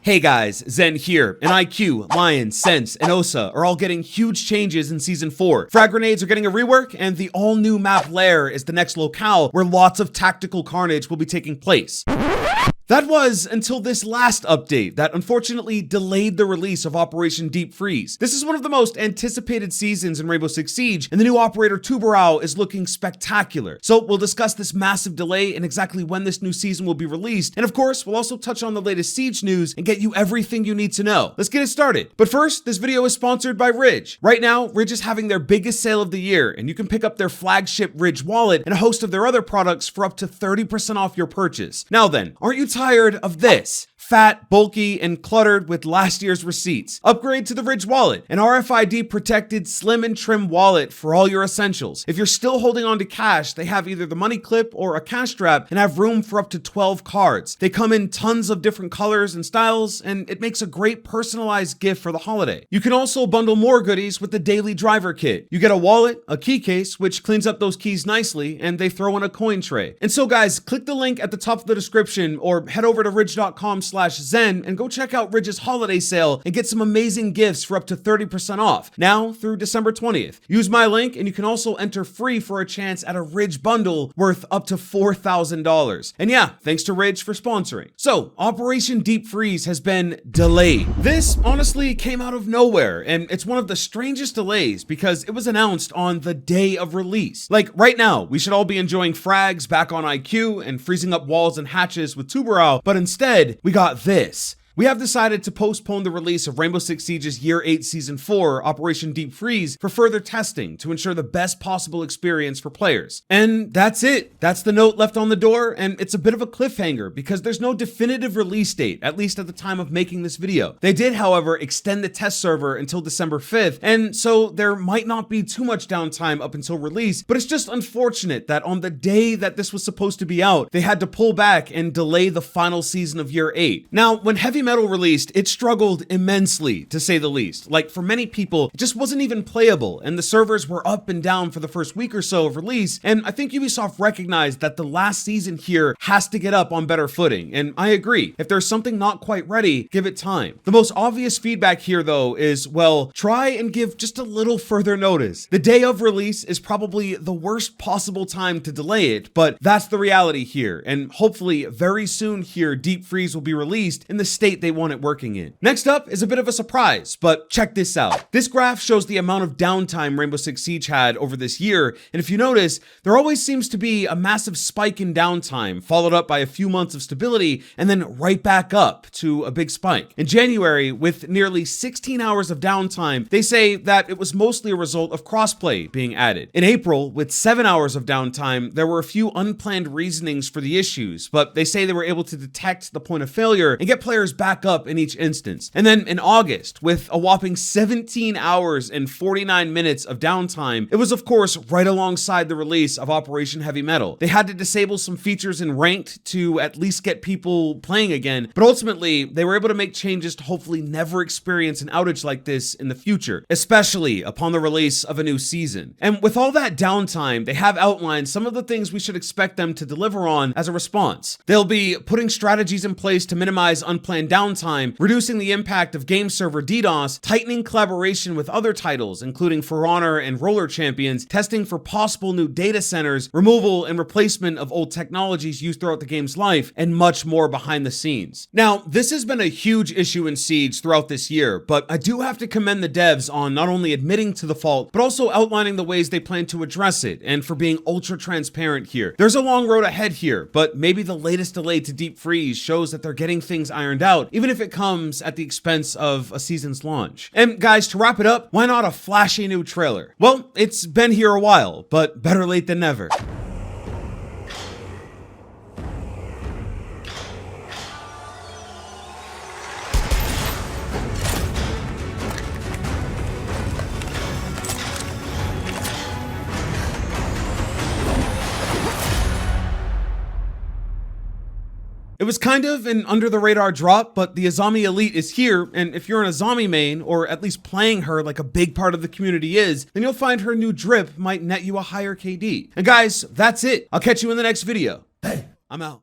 Hey guys, Zen here, and IQ, Lion, Sense, and Osa are all getting huge changes in Season 4. Frag grenades are getting a rework, and the all-new map Lair is the next locale where lots of tactical carnage will be taking place. That was until this last update that unfortunately delayed the release of Operation Deep Freeze. This is one of the most anticipated seasons in Rainbow Six Siege, and the new operator Tubarão is looking spectacular. So we'll discuss this massive delay and exactly when this new season will be released, and of course, we'll also touch on the latest Siege news and get you everything you need to know. Let's get it started. But first, this video is sponsored by Ridge. Right now, Ridge is having their biggest sale of the year, and you can pick up their flagship Ridge wallet and a host of their other products for up to 30% off your purchase. Now then, aren't you tired of this? Fat, bulky, and cluttered with last year's receipts. Upgrade to the Ridge wallet, an RFID protected, slim and trim wallet for all your essentials. If you're still holding on to cash, they have either the money clip or a cash strap and have room for up to 12 cards. They come in tons of different colors and styles, and it makes a great personalized gift for the holiday. You can also bundle more goodies with the daily driver kit. You get a wallet, a key case, which cleans up those keys nicely, and they throw in a coin tray. And so guys, click the link at the top of the description or head over to ridge.com/Zen and go check out Ridge's holiday sale and get some amazing gifts for up to 30% off now through December 20th. Use my link and you can also enter free for a chance at a Ridge bundle worth up to $4,000. And yeah, thanks to Ridge for sponsoring. So, Operation Deep Freeze has been delayed. This honestly came out of nowhere, and it's one of the strangest delays because it was announced on the day of release. Like right now, we should all be enjoying frags back on IQ and freezing up walls and hatches with Tubarão, but instead, we got this. We have decided to postpone the release of Rainbow Six Siege's Year 8 Season 4, Operation Deep Freeze, for further testing to ensure the best possible experience for players. And that's it. That's the note left on the door, and it's a bit of a cliffhanger because there's no definitive release date, at least at the time of making this video. They did, however, extend the test server until December 5th, and so there might not be too much downtime up until release, but it's just unfortunate that on the day that this was supposed to be out, they had to pull back and delay the final season of Year 8. Now, when Heavy Metal released, it struggled immensely, to say the least. Like, for many people, it just wasn't even playable, and the servers were up and down for the first week or so of release, and I think Ubisoft recognized that the last season here has to get up on better footing, and I agree. If there's something not quite ready, give it time. The most obvious feedback here, though, is, well, try and give just a little further notice. The day of release is probably the worst possible time to delay it, but that's the reality here, and hopefully very soon here, Deep Freeze will be released in the state they want it working in. Next up is a bit of a surprise, but check this out. This graph shows the amount of downtime Rainbow Six Siege had over this year, and if you notice, there always seems to be a massive spike in downtime, followed up by a few months of stability, and then right back up to a big spike. In January, with nearly 16 hours of downtime, they say that it was mostly a result of crossplay being added. In April, with 7 hours of downtime, there were a few unplanned reasonings for the issues, but they say they were able to detect the point of failure and get players back up in each instance. And then in August, with a whopping 17 hours and 49 minutes of downtime, it was of course right alongside the release of Operation Heavy Metal. They had to disable some features in Ranked to at least get people playing again, but ultimately they were able to make changes to hopefully never experience an outage like this in the future, especially upon the release of a new season. And with all that downtime, they have outlined some of the things we should expect them to deliver on as a response. They'll be putting strategies in place to minimize unplanned downtime, reducing the impact of game server DDoS, tightening collaboration with other titles, including For Honor and Roller Champions, testing for possible new data centers, removal and replacement of old technologies used throughout the game's life, and much more behind the scenes. Now, this has been a huge issue in Siege throughout this year, but I do have to commend the devs on not only admitting to the fault, but also outlining the ways they plan to address it, and for being ultra transparent here. There's a long road ahead here, but maybe the latest delay to Deep Freeze shows that they're getting things ironed out, even if it comes at the expense of a season's launch. And guys, to wrap it up, why not a flashy new trailer? Well, it's been here a while, but better late than never. It was kind of an under-the-radar drop, but the Azami Elite is here, and if you're an Azami main, or at least playing her like a big part of the community is, then you'll find her new drip might net you a higher KD. And guys, that's it. I'll catch you in the next video. Hey, I'm out.